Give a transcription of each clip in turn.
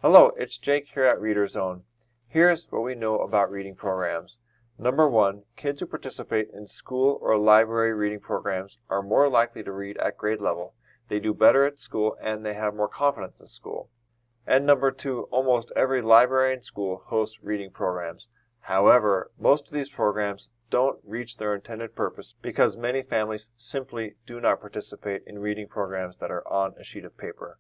Hello, it's Jake here at Reader Zone. Here's what we know about reading programs. Number one, kids who participate in school or library reading programs are more likely to read at grade level. They do better at school and they have more confidence in school. And number two, almost every library and school hosts reading programs. However, most of these programs don't reach their intended purpose because many families simply do not participate in reading programs that are on a sheet of paper.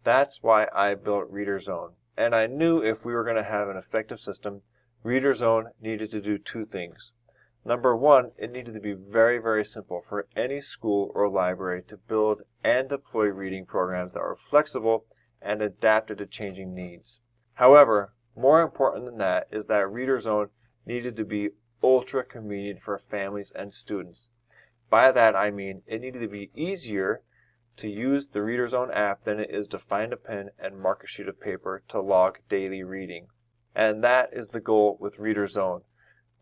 That's why I built Reader Zone. And I knew if we were going to have an effective system, Reader Zone needed to do two things. Number one, it needed to be very, very simple for any school or library to build and deploy reading programs that were flexible and adapted to changing needs. However, more important than that is that Reader Zone needed to be ultra convenient for families and students. By that I mean it needed to be easier to use the Reader Zone app than it is to find a pen and mark a sheet of paper to log daily reading. And that is the goal with Reader Zone.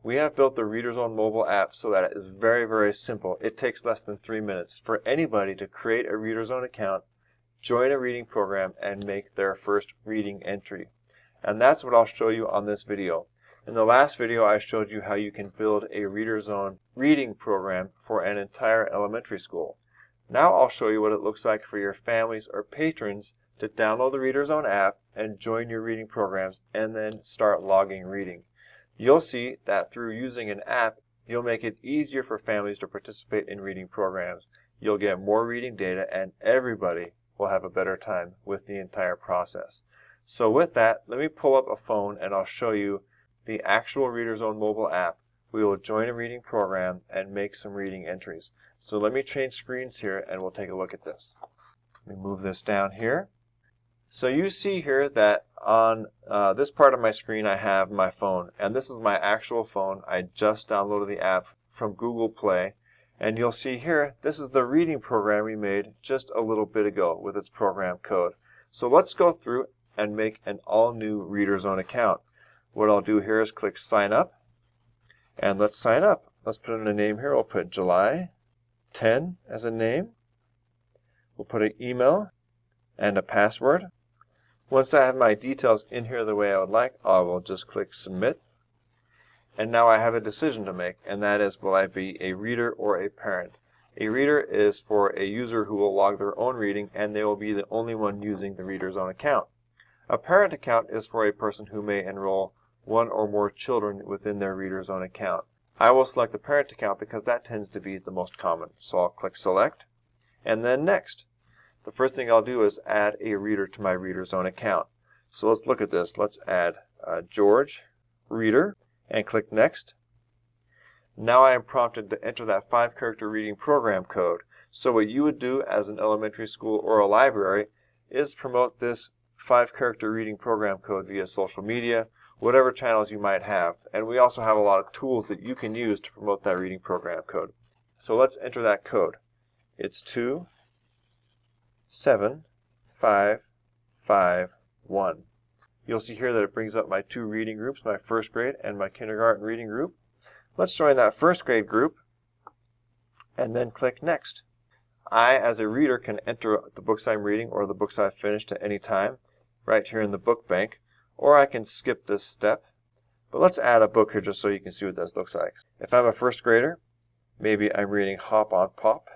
We have built the Reader Zone mobile app so that it is very, very simple. It takes less than 3 minutes for anybody to create a Reader Zone account, join a reading program, and make their first reading entry. And that's what I'll show you on this video. In the last video, I showed you how you can build a Reader Zone reading program for an entire elementary school. Now I'll show you what it looks like for your families or patrons to download the Reader Zone app and join your reading programs and then start logging reading. You'll see that through using an app, you'll make it easier for families to participate in reading programs. You'll get more reading data and everybody will have a better time with the entire process. So with that, let me pull up a phone and I'll show you the actual Reader Zone mobile app. We will join a reading program and make some reading entries. So let me change screens here and we'll take a look at this. Let me move this down here. So you see here that on this part of my screen I have my phone, and this is my actual phone. I just downloaded the app from Google Play, and you'll see here this is the reading program we made just a little bit ago with its program code. So let's go through and make an all-new Reader Zone account. What I'll do here is click sign up, and let's sign up. Let's put in a name here. We'll put July 10 as a name. We'll put an email and a password. Once I have my details in here the way I would like, I will just click submit. And now I have a decision to make, and that is, will I be a reader or a parent? A reader is for a user who will log their own reading, and they will be the only one using the Reader Zone account. A parent account is for a person who may enroll one or more children within their Reader Zone account. I will select the parent account because that tends to be the most common. So I'll click select, and then next. The first thing I'll do is add a reader to my Reader Zone account. So let's look at this. Let's add George, reader, and click next. Now I am prompted to enter that 5-character reading program code. So what you would do as an elementary school or a library is promote this 5-character reading program code via social media, whatever channels you might have. And we also have a lot of tools that you can use to promote that reading program code. So let's enter that code. It's 27551. You'll see here that it brings up my 2 reading groups, my first grade and my kindergarten reading group. Let's join that first grade group and then click next. I, as a reader, can enter the books I'm reading or the books I've finished at any time right here in the book bank, or I can skip this step. But let's add a book here just so you can see what this looks like. If I'm a first grader, maybe I'm reading Hop on Pop.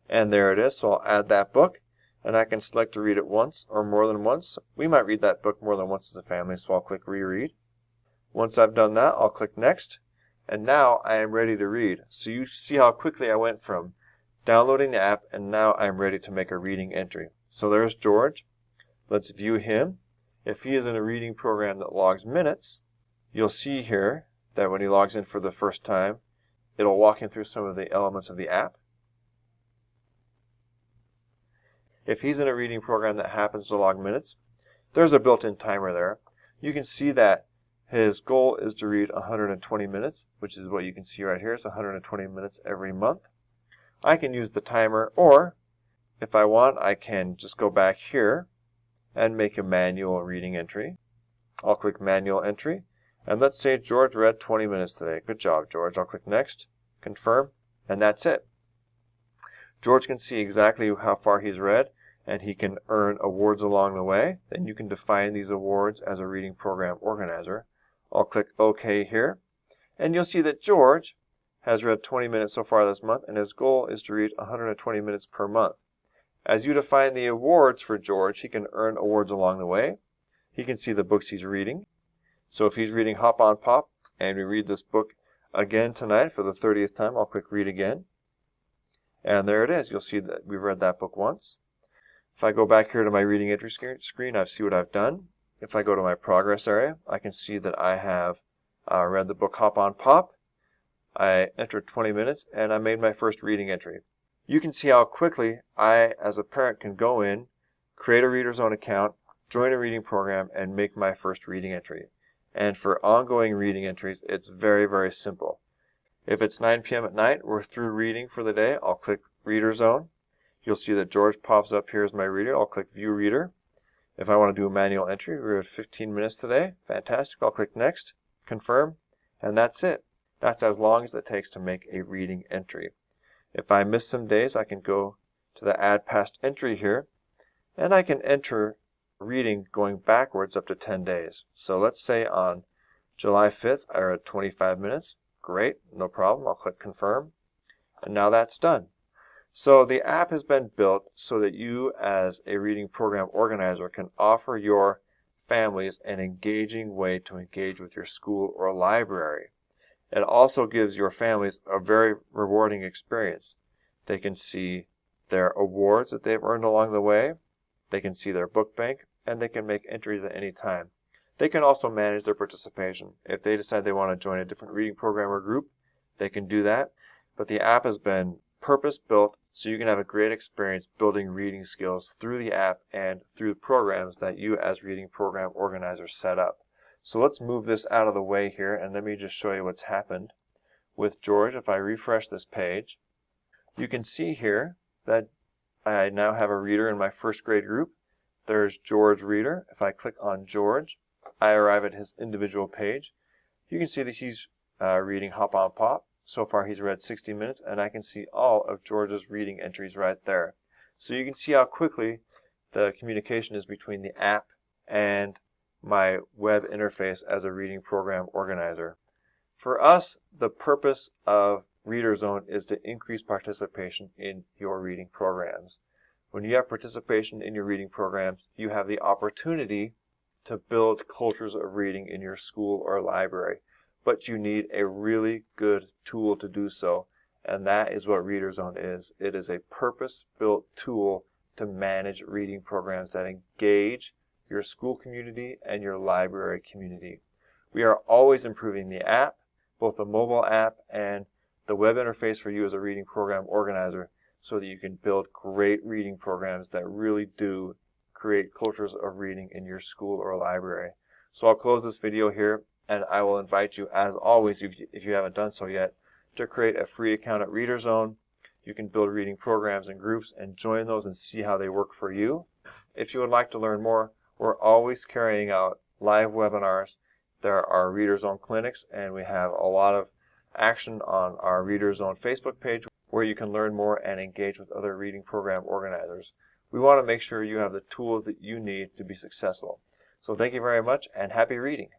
And there it is, so I'll add that book, and I can select to read it once or more than once. We might read that book more than once as a family, so I'll click reread. Once I've done that, I'll click next, and now I am ready to read. So you see how quickly I went from downloading the app, and now I'm ready to make a reading entry. So there's George. Let's view him. If he is in a reading program that logs minutes, you'll see here that when he logs in for the first time, it'll walk him through some of the elements of the app. If he's in a reading program that happens to log minutes, there's a built-in timer there. You can see that his goal is to read 120 minutes, which is what you can see right here. It's 120 minutes every month. I can use the timer, or if I want, I can just go back here and make a manual reading entry. I'll click manual entry, and let's say George read 20 minutes today. Good job, George. I'll click next, confirm, and that's it. George can see exactly how far he's read, and he can earn awards along the way, then you can define these awards as a reading program organizer. I'll click OK here, and you'll see that George has read 20 minutes so far this month, and his goal is to read 120 minutes per month. As you define the awards for George, he can earn awards along the way. He can see the books he's reading. So if he's reading Hop on Pop, and we read this book again tonight for the 30th time, I'll click Read Again. And there it is. You'll see that we've read that book once. If I go back here to my reading entry screen, I see what I've done. If I go to my progress area, I can see that I have read the book Hop on Pop. I entered 20 minutes, and I made my first reading entry. You can see how quickly I, as a parent, can go in, create a Reader's Own account, join a reading program, and make my first reading entry. And for ongoing reading entries, it's very, very simple. If it's 9 p.m. at night, we're through reading for the day, I'll click Reader's Own. You'll see that George pops up here as my reader. I'll click View Reader. If I want to do a manual entry, we're at 15 minutes today. Fantastic. I'll click Next, Confirm, and that's it. That's as long as it takes to make a reading entry. If I miss some days, I can go to the Add Past Entry here, and I can enter reading going backwards up to 10 days. So let's say on July 5th, I read 25 minutes. Great, no problem. I'll click Confirm, and now that's done. So the app has been built so that you, as a reading program organizer, can offer your families an engaging way to engage with your school or library. It also gives your families a very rewarding experience. They can see their awards that they've earned along the way, they can see their book bank, and they can make entries at any time. They can also manage their participation. If they decide they want to join a different reading program or group, they can do that. But the app has been purpose-built so you can have a great experience building reading skills through the app and through the programs that you as reading program organizers set up. So let's move this out of the way here, and let me just show you what's happened with George. If I refresh this page, you can see here that I now have a reader in my first grade group. There's George Reader. If I click on George, I arrive at his individual page. You can see that he's reading Hop on Pop. So far he's read 60 minutes, and I can see all of George's reading entries right there. So you can see how quickly the communication is between the app and my web interface as a reading program organizer. For us, the purpose of Reader's Own is to increase participation in your reading programs. When you have participation in your reading programs, you have the opportunity to build cultures of reading in your school or library. But you need a really good tool to do so, and that is what Reader's Own is. It is a purpose-built tool to manage reading programs that engage your school community and your library community. We are always improving the app, both the mobile app and the web interface for you as a reading program organizer, so that you can build great reading programs that really do create cultures of reading in your school or library. So I'll close this video here, and I will invite you, as always, if you haven't done so yet, to create a free account at Reader's Own. You can build reading programs and groups and join those and see how they work for you. If you would like to learn more, we're always carrying out live webinars. There are Reader's Own clinics, and we have a lot of action on our Reader's Own Facebook page where you can learn more and engage with other reading program organizers. We want to make sure you have the tools that you need to be successful. So thank you very much, and happy reading.